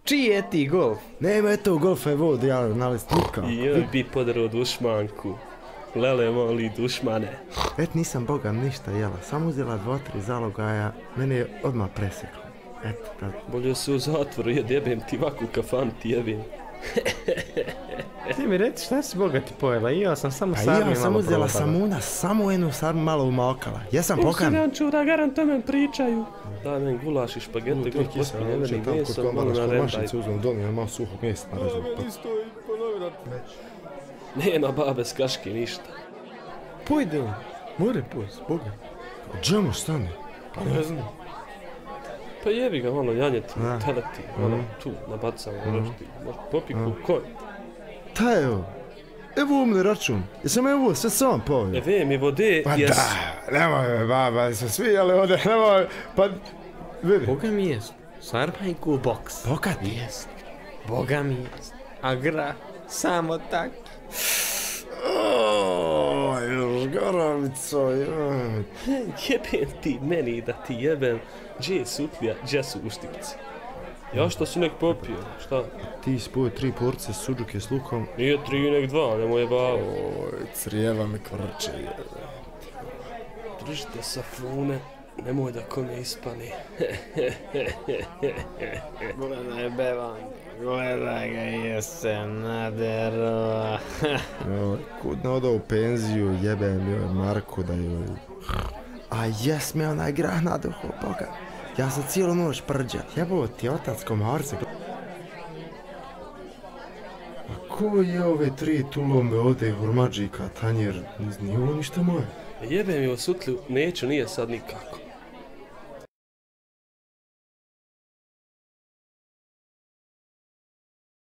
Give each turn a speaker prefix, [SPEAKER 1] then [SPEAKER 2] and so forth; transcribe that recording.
[SPEAKER 1] Čiji je ti golf?
[SPEAKER 2] Nema je to golfa je vod, ja nalist nikako.
[SPEAKER 3] I on bi podarao dušmanku. Lele moli dušmane.
[SPEAKER 2] Nisam Boga ništa jela, samo uzela 2-3 zalogaja, mene je odmah preseklo. Tako.
[SPEAKER 3] Bolje se u zatvoru, jebem ti ovako u kafanu ti jebem.
[SPEAKER 1] Ti mi reci šta si Boga ti pojela, i ja sam samo sarmi malo
[SPEAKER 2] probala. Ja sam uzela
[SPEAKER 1] probala.
[SPEAKER 2] samuna, samo jednu sarmu malo umakala. Jesam pokan.
[SPEAKER 3] Usiranču, da garant o men pričaju. Daj men gulaš i špagete, god pospinjeveni mesom, malo narendaj.
[SPEAKER 2] Uzmem dom, ja malo suhog mjesta narazim.
[SPEAKER 3] Nema babe s kaške ništa.
[SPEAKER 1] Pojde on, more pojst, Boga.
[SPEAKER 2] Džemo stane?
[SPEAKER 1] Pa ne znam.
[SPEAKER 3] Pa jebi ga malo janjeti, teleti, ono tu nabacamo, rošti, možda popiku konj.
[SPEAKER 2] Ta je ovo. Evo umne račun. Jesam evo sve sam povio.
[SPEAKER 3] Eve mi vode,
[SPEAKER 2] Pa da, nemoj me baba, se svi jeli ovdje, nemoj, pa vidi.
[SPEAKER 1] Boga mi jest, sarmajku u boks.
[SPEAKER 2] Boga ti?
[SPEAKER 1] Jest. Boga mi jest. A gra, samo tak.
[SPEAKER 2] Još goravico, joj.
[SPEAKER 3] Jebem ti meni da ti jebem, gdje je sutlija, gdje su uštipci. Ja što si nek popio, šta?
[SPEAKER 2] Ti spoj 3 porce suđuke s lukom.
[SPEAKER 3] Nije 3 nek 2, nemoj jebao.
[SPEAKER 2] Crijeva mi kvrče.
[SPEAKER 3] Držite safune, nemoj da konje ispani.
[SPEAKER 1] Gledaj Bevan, gledaj ga jesen naderova.
[SPEAKER 2] Kud ne oda u penziju, jebem joj Marko da joj. A jes me onaj grah naduho, Boga. Ja sam cijelu noć prđa. Jebo ti otac komarce. A ko je ove 3 tulombe ode hurmađika, tanjer, nije ovo ništa moje.
[SPEAKER 3] Jebem joj sutlju, neću, nije sad nikako.